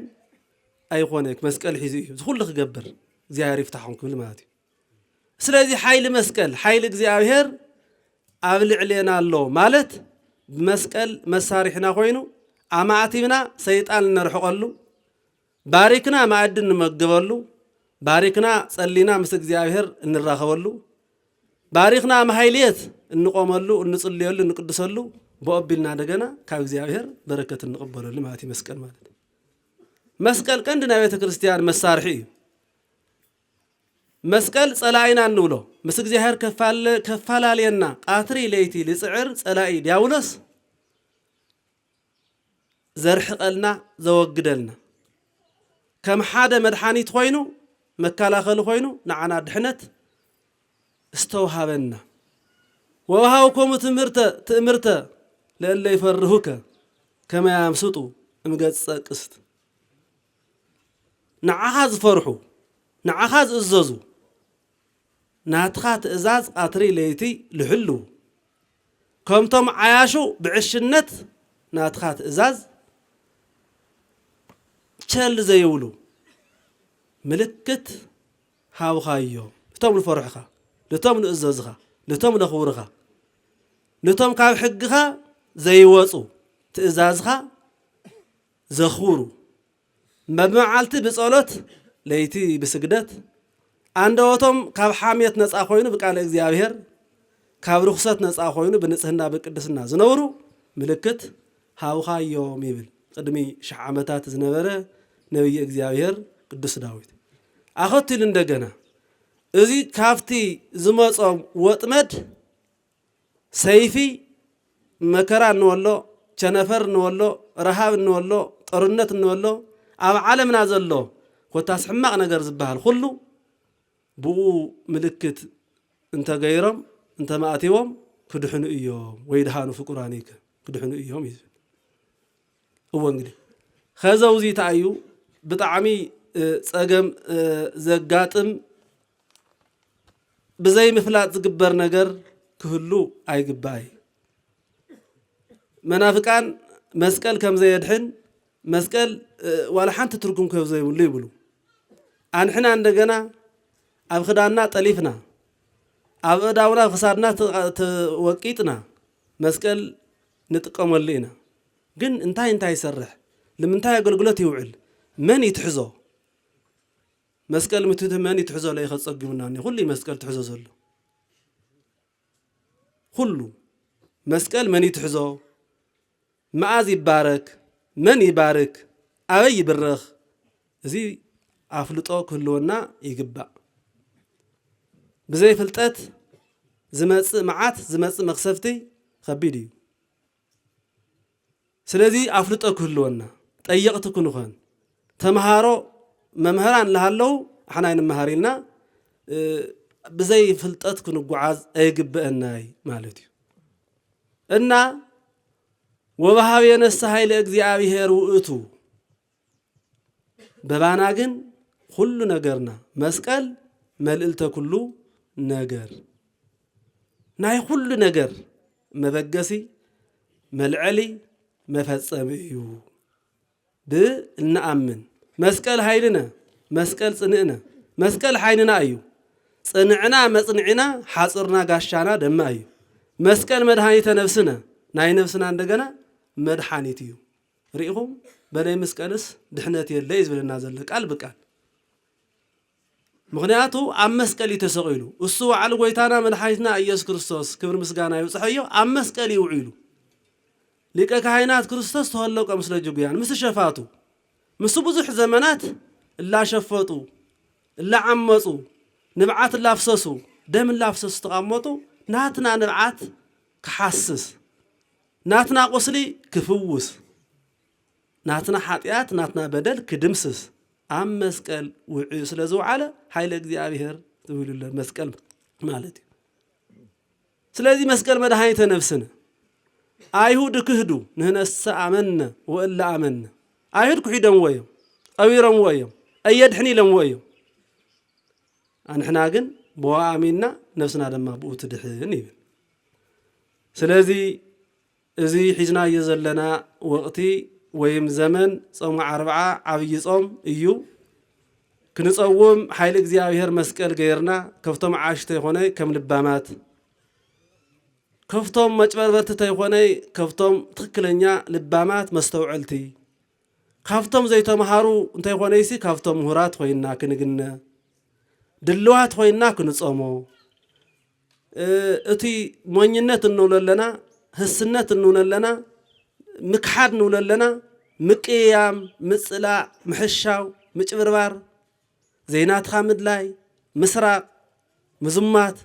ኣይኮነክ መስቀል ሒዙ እዩ ዝኩሉ ክገብር እግዚአብሔር ይፍታሕኩም ክብል ማለት እዩ ስለዚህ ኃይል መስቀል ኃይል እግዚአብሔር ኣብ ልዕሌና ኣሎ ማለት መስቀል መሳሪሕና ኮይኑ ኣማዕቲብና ሰይጣን ንርሕቀሉ ባሪክና ማዕድ ንመገበሉ ባሪክና ጸሊና ምስ እግዚአብሔር እንራኸበሉ ባሪክና ማህይልየት እንቆመሉ እንጽልየሉ እንቅድሰሉ በኦቢልና ደገና ካብ እግዚአብሔር በረከት እንቀበለሉ ማለት መስቀል ማለት መስቀል ቀንድ ናይ ቤተ ክርስቲያን መሳርሒ እዩ መስቀል ጸላኢና እንብሎ ምስ እግዚአብሔር ከፋላለየና ቃትሪ ለይቲ ልጽዕር ጸላኢ ዲያብሎስ ዘርሕቀልና ዘወግደልና ከም ሓደ መድሓኒት ኮይኑ መከላኸሊ ኮይኑ ንዓና ድሕነት استوهبنا ووهاوكم تأمرت لألا يفرهوك كما يمسطوا مقدس قسط نعخاز فرحو نعخاز اززو ناتخات ازاز قطري ليتي لحلو كمتم عياشو بعشنت ناتخات ازاز تشل زيولو ملكت هاو خايو تم الفرحخه لتم نأززخا لتم نخورخا لتم كاب حقخا زي وصو تأزازخا زخورو مبمعالتي بصولت ليتي بسجدت عندوتم كاب حاميت نصا خوينو بقال እግዚአብሔር كاب رخصت نصا خوينو بنصحنا بقدسنا زنورو ملكت هاوخايوم يبل قدمي شح عمتات زنبره نبي እግዚአብሔር ቅዱስ ዳዊት አኸትል እንደገና እዚ ካፍቲ ዝመጾም ወጥመድ ሰይፊ መከራ እንወሎ ቸነፈር እንወሎ ረሃብ እንወሎ ጦርነት እንወሎ ኣብ ዓለምና ዘሎ ኮታስ ሕማቅ ነገር ዝበሃል ሁሉ ብኡ ምልክት እንተገይሮም እንተማእቲዎም ክድሕኑ እዮም ወይ ድሃኑ ፍቁራኒከ ክድሕኑ እዮም ይብል እወ እንግዲህ ከዘው እዚ ታዩ ብጣዕሚ ጸገም ዘጋጥም بزي مفلات زقبر نجر كهلو أي جباي منافقان مسكال كم زي الحين مسكال ولا حنت تتركون كيف زي اللي يقولوا عن حنا عندنا أبخدنا تليفنا أبداونا خسرنا توقيتنا مسكال نتقام اللينا جن انتهي يسرح لما انتهي قلقلت يوعل من يتحزو مسكال متتمن يتحزو لا يخصق مناني كل مسكال تحزو زلو كله مسكال من يتحزو معاذ يبارك من يبارك أبي يبرخ زي عفلطو كلونا يقبع بزي فلتات زمص معات زمص مخسفتي خبيدي سلازي عفلطو كلونا طيقتكن خان تمهارو ممهران لهالو احنا نمهرينا بزي فلطات كنغعاز ايغبئناي مالتي እና ወባሃብ የነሳ ኃይለ እግዚአብሔር ውእቱ በባና ግን ሁሉ ነገርና መስቀል መልእልተ ኩሉ ነገር ናይ ሁሉ ነገር መበገሲ መልዕሊ መፈጸም እዩ ብንአምን መስቀል ኃይልነ መስቀል ጽንዕነ መስቀል ኃይልና እዩ ጽንዕና መጽንዕና ሐጽርና ጋሻና ደማ እዩ መስቀል መድኃኒተ ነፍስነ ናይ ነፍስና እንደገና መድኃኒት እዩ ሪኢኹም በላይ መስቀልስ ድሕነት የለ ይዝብልና ዘሎ ቃል በቃል ምክንያቱ ኣብ መስቀል ተሰቂሉ እሱ ዋዕል ጎይታና መድኃኒትና ኢየሱስ ክርስቶስ ክብር ምስጋና ይውጽሕዮ ኣብ መስቀል ይውዒሉ ሊቀ ካህናት ክርስቶስ ተወለቀ ምስለ ጅጉያን ምስ ሸፋቱ ምስ ብዙሕ ዘመናት ላሸፈጡ ላዓመጹ ንብዓት ላፍሰሱ ደም ላፍሰሱ ተቃመጡ ናትና ንብዓት ክሐስስ ናትና ቆስሊ ክፍውስ ናትና ኃጢአት ናትና በደል ክድምስስ ኣብ መስቀል ውዒ ስለዝውዓለ ኃይለ እግዚአብሔር ትብሉለ መስቀል ማለት እዩ ስለዚህ መስቀል መድኃኒተ ነፍስነ አይሁድ ክህዱ ንህነሰ አመነ ወእላ አመነ አይሁድ ክሂደም ወዮም አዊረም ወዮም አየድሕኒለም ወዮም አንሕና ግን በዋአሚና ነፍስና ደማ ብኡ ትድሕን ይብል ስለዚህ እዚ ሒዝና የዘለና ወቅቲ ወይም ዘመን ጾም 40 ዓብይ ጾም እዩ ክንጸውም ኃይል እግዚአብሔር መስቀል ገይርና ከፍቶም ዓሽተ ይኾነ ከም ልባማት ከፍቶም መጭበርበርተ ይኾነ ከፍቶም ትክክለኛ ልባማት መስተውዕልቲ ካፍቶም ዘይተማሃሩ እንታይ ኾነይሲ ካፍቶም ምሁራት ኮይና ክንግነ ድልዋት ኮይና ክንጾሞ እቲ ሞኝነት እንውለለና ህስነት እንውለለና ምክሓድ እንውለለና ምቅያም ምጽላእ ምሕሻው ምጭብርባር ዘይናትኻ ምድላይ ምስራቅ ምዝማት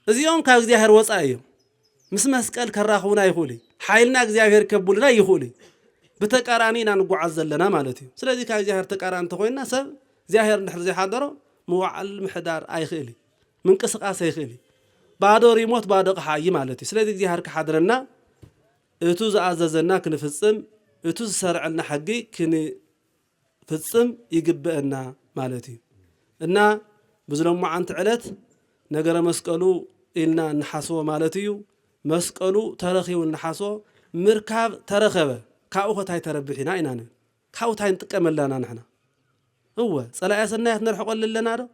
እዚኦም ካብ እግዚአብሔር ወፃእ እዮም ምስ መስቀል ከራኽቡና ይኽእሉ ኃይልና እግዚአብሔር ከቡልና ይኽእሉ በተቃራኒና ንጓዓዝ ዘለና ማለት እዩ ስለዚህ ካብ እግዚአብሔር ተቃራኒ ተኮይና ሰብ እግዚአብሔር እንድሕር ዘይሓደሮ መዋዕል ምሕዳር ኣይኽእል ምንቅስቃስ ኣይኽእል ባዶ ሪሞት ባዶ ቀሓይ ማለት እዩ ስለዚህ እግዚአብሔር ከሓድረና እቱ ዝኣዘዘና ክንፍጽም እቱ ዝሰርዕልና ሕጊ ፍጽም ይግበአና ማለት እዩ እና ብዝሎማ ዓንቲ ዕለት ነገረ መስቀሉ ኢልና ንሓስቦ ማለት እዩ መስቀሉ ተረኺቡ ንሓስቦ ምርካብ ተረኸበ ካብኡ ኸታይ ተረብሒና ኢና ንብል ካብኡ ታይ ንጥቀመለና ንሕና እወ ጸላእያ ሰናያት ነርሕቆ ኣለና ዶ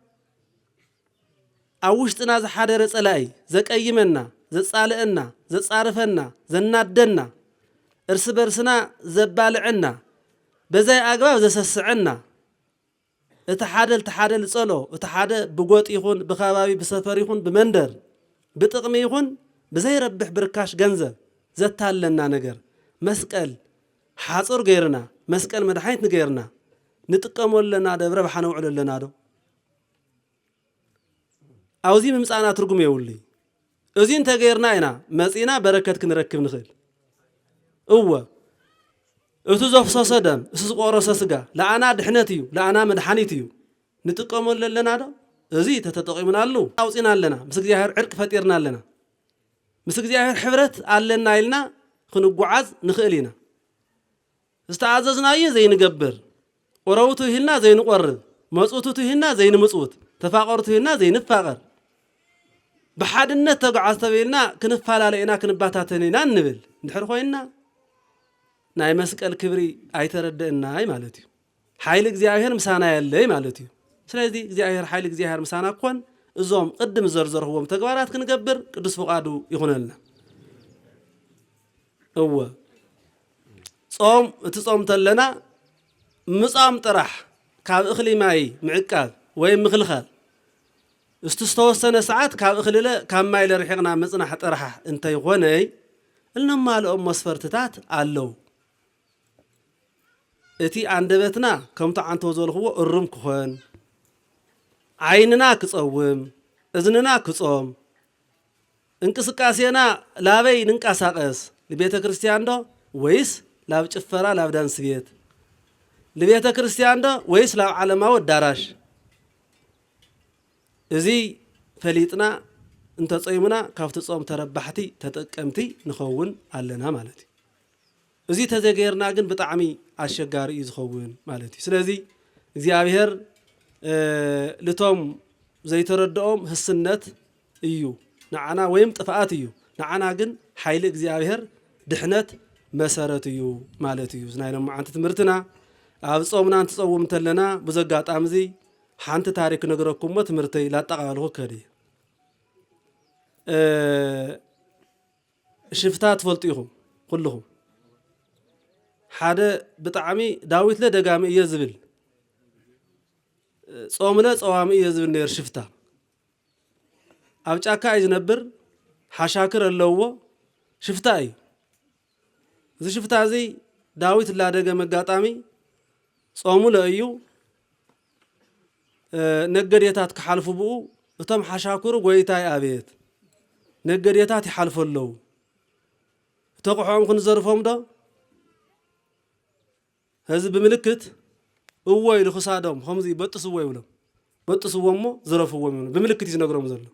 ኣብ ውሽጥና ዝሓደረ ጸላኢ ዘቀይመና ዘጻልአና ዘጻርፈና ዘናደና እርስ በርስና ዘባልዕና በዛይ አግባብ ዘሰስዕና እተሓደል ጸሎ እተሓደ ብጎጥ ይኹን ብኸባቢ ብሰፈር ይኹን ብመንደር ብጥቕሚ ይኹን በዘይረብሕ ብርካሽ ገንዘብ ዘታለና ነገር መስቀል ሓጹር ገይርና መስቀል መድኃኒት ንገይርና ንጥቀመለና ደብረ ባሓ ነውዕለለና ዶ አውዚ ምምጻና ትርጉም የውልይ እዚ እንተገይርና ኢና መጺና በረከት ክንረክብ ንኽእል እወ እቱ ዘፍሰሰ ደም እሱ ዝቆረሰ ስጋ ለአና ድሕነት እዩ ለአና መድኃኒት እዩ ንጥቀመለለና ዶ እዚ ተተጠቂምና አሉ አውጺና ኣለና ምስ እግዚአብሔር ዕርቅ ፈጢርና ኣለና ምስ እግዚአብሔር ሕብረት ኣለና ኢልና ክንጓዓዝ ንኽእል ኢና ዝተኣዘዝናዮ ዘይንገብር ቆረውቱ ይህልና ዘይንቆርብ መጽውቱ ይህልና ዘይንምጽውት ተፋቀርቱ ይህልና ዘይንፋቀር በሓድነት ተጓዓዝ ተበልና ክንፋላለይና ክንባታተንና እንብል እንድሕር ኮይና ናይ መስቀል ክብሪ ኣይተረደእናይ ማለት እዩ ኃይል እግዚአብሔር ምሳና ያለይ ማለት እዩ ስለዚህ እግዚአብሔር ኃይል እግዚአብሔር ምሳና ኮን እዞም ቅድም ዘርዘርህዎም ተግባራት ክንገብር ቅዱስ ፈቃዱ ይኹነልና እወ ጾም እቲ ጾም ተለና ምጻም ጥራሕ ካብ እኽሊ ማይ ምዕቃብ ወይ ምኽልኻል እስተወሰነ ሰዓት ካብ እኽልለ ካብ ማይ ለርሒቕና ምጽናሕ ጥራሕ እንታይ ኾነይ እልነማልኦም መስፈርትታት ኣለው እቲ አንደበትና ከምቶ አንተ ወዘልኽዎ እሩም ክኾን ዓይንና ክጸውም እዝንና ክጾም እንቅስቃሴና ላበይ ንንቀሳቀስ ለቤተ ክርስቲያን ዶ ወይስ ላብ ጭፈራ ላብ ዳንስ ቤት ለቤተ ክርስቲያን ዶ ወይስ ላብ ዓለማዊ አዳራሽ እዚ ፈሊጥና እንተ ጾይሙና ካብቲ ጾም ተረባሕቲ ተጠቀምቲ ንኸውን ኣለና ማለት እዩ እዚ ተዘገየርና ግን ብጣዕሚ አሸጋሪ እዩ ዝኸውን ማለት እዩ ስለዚህ እግዚአብሔር ለቶም ዘይተረድኦም ህስነት እዩ ንዓና ወይም ጥፋኣት እዩ ንዓና ግን ኃይል እግዚአብሔር ድሕነት መሰረት እዩ ማለት እዩ ዝናይሎም ዓንቲ ትምህርትና ኣብ ጾምና እንትጸውም ተለና ብዘጋጣም እዚ ሓንቲ ታሪክ ነገረኩሞ ትምህርተይ ላጠቃልኩ ከዲ ሽፍታ ትፈልጡ ኢኹም ኩልኹም ሓደ ብጣዕሚ ዳዊት ለደጋሚ እየ ዝብል ጾምለ ጸዋሚ እየ ዝብል ነይር ሽፍታ ኣብ ጫካ እዩ ዝነብር ሓሻክር ኣለዎ ሽፍታ እዩ እዚ ሽፍታ እዚ ዳዊት ላደገ መጋጣሚ ጾሙ ለእዩ ነገዴታት ክሓልፉ ብኡ እቶም ሓሻክሩ ጎይታይ አቤት ነገዴታት ይሓልፉ ኣለዉ ተቆሖም ክንዘርፎም ዶ ህዝብ ብምልክት እወ ኢሉ ክሳዶም ከምዚ በጥስዎ ይብሎም በጥስዎሞ ዝረፍዎም ይብሎም ብምልክት ይነግሮም ዘሎ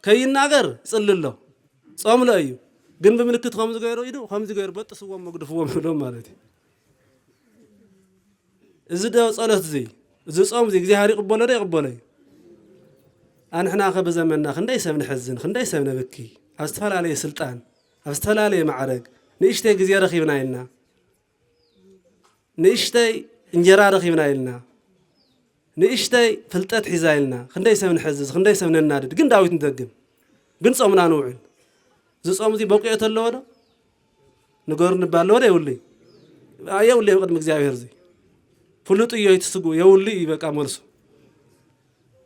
ከይናገር ጽልሎ ጾም ለእዩ ግን ብምልክት ከምዚ ገይሩ ኢዱ ከምዚ ገይሩ በጥስዎም መግድፍዎም ይብሎም ማለት እዩ እዚ ደ ጸሎት እዚ ጾም እዚ እግዚአብሔር ይቅበሎ ዶ ይቅበሎ ኣንሕና ከበዘመና ክንደይ ሰብ ንሕዝን ክንደይ ሰብ ነብኪ أستفلالي سلطان أستفلالي معرق نيشتي جزية رخيبنا إلنا نيشتي إنجرا رخيبنا إلنا نيشتي فلتات حزايلنا خندي سمن حزز خندي سمن النادد جن داويت ندقم جن صومنا نوعين زي صومتي بوقية اللورة نقول نبالو ولا يولي يولي وقت مجزاوي هرزي فلوت يتسقو يولي يبقى مرسو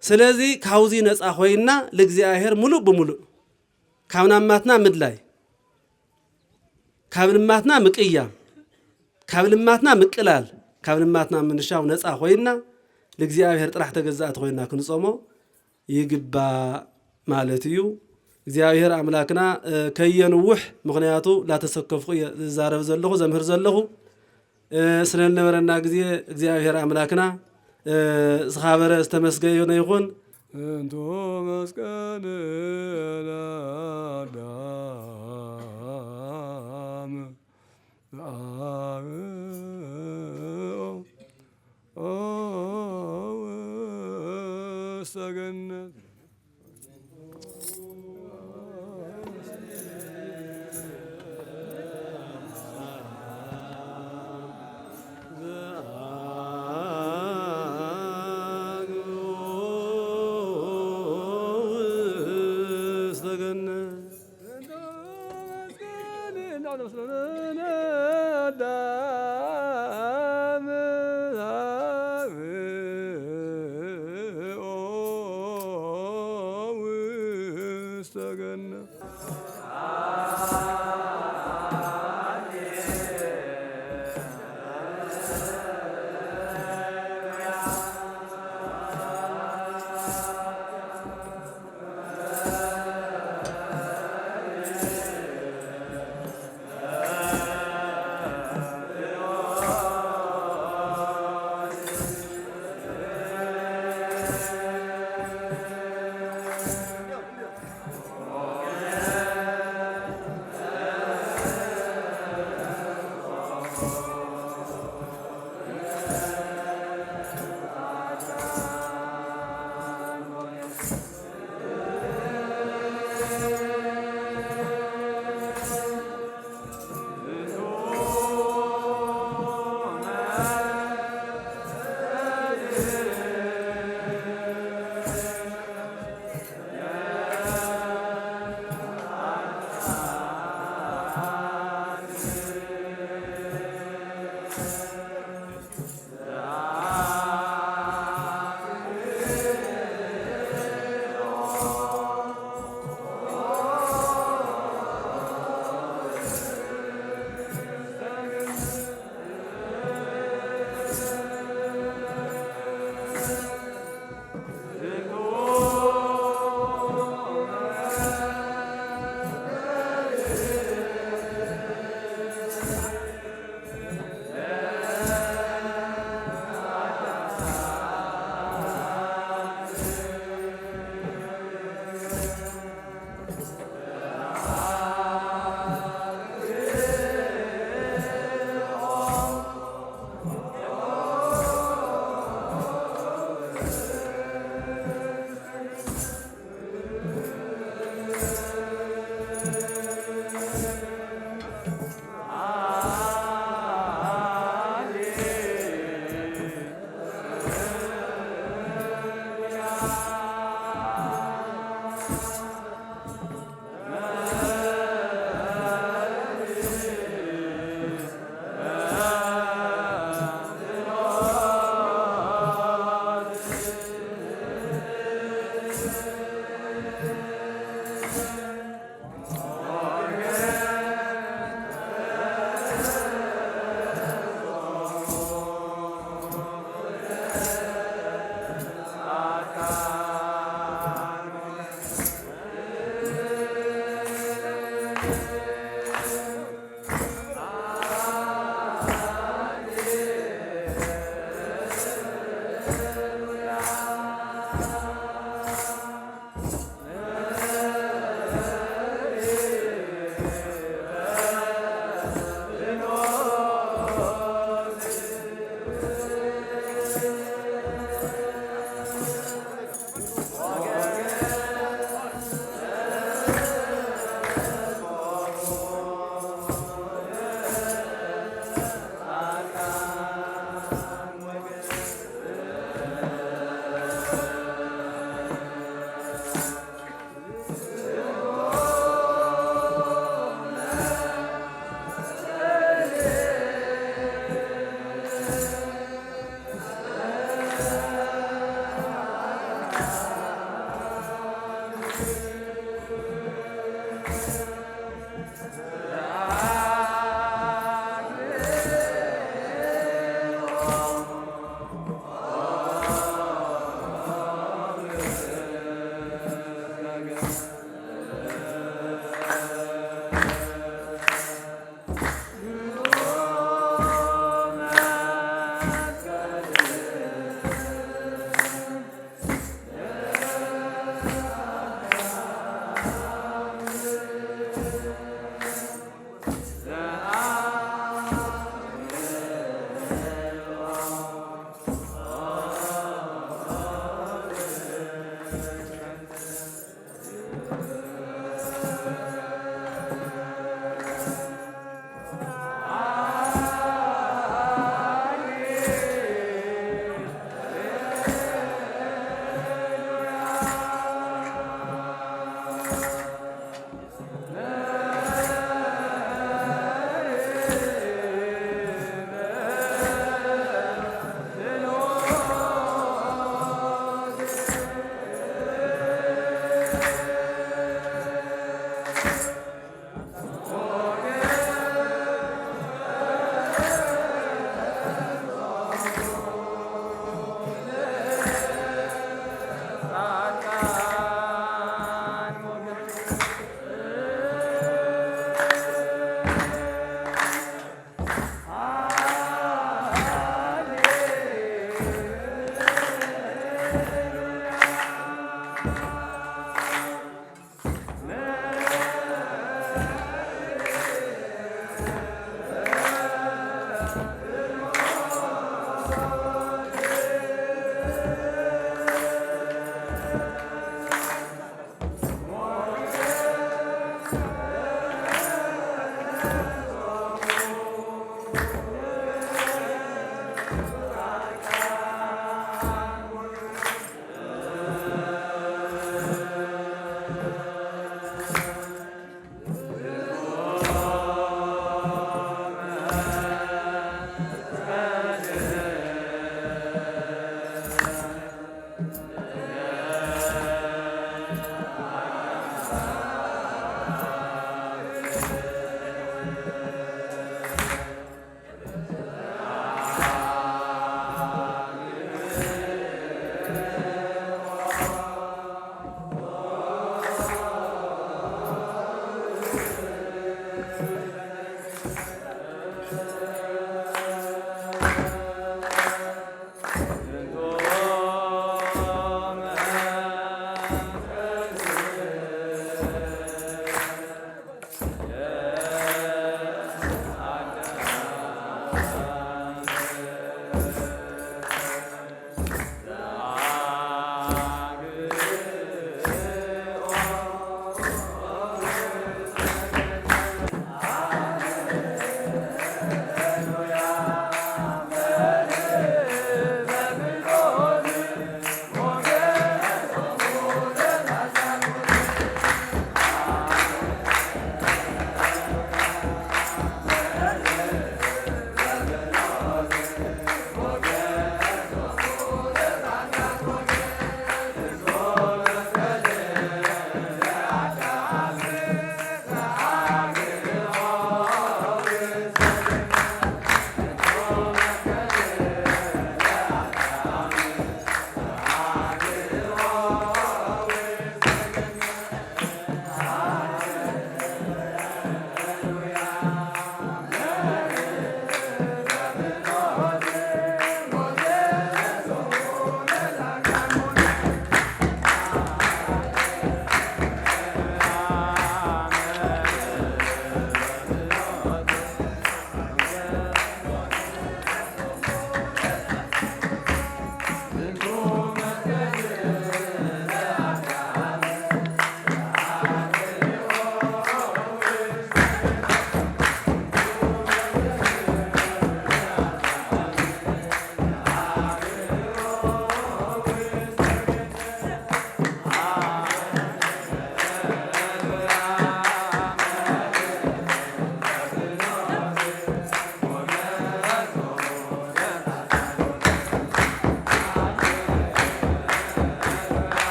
سلازي كاوزي ناس أخوينا لجزاهر ملو بملو كابنا ماتنا مدلاي كابنا ماتنا مكيام كابنا ماتنا مكلال كابنا ماتنا من الشاو ناس أخوينا لجزاهر راح تجزأت أخوينا كنصومو يجيب مالتيو زاهر أملاكنا كي ينوح مغنياتو لا تسكف زارف زلخو زمهر زلخو سنن نمرنا زاهر أملاكنا زخابر استمسكيون يكون انتو مسكن الادام سجنت استغنى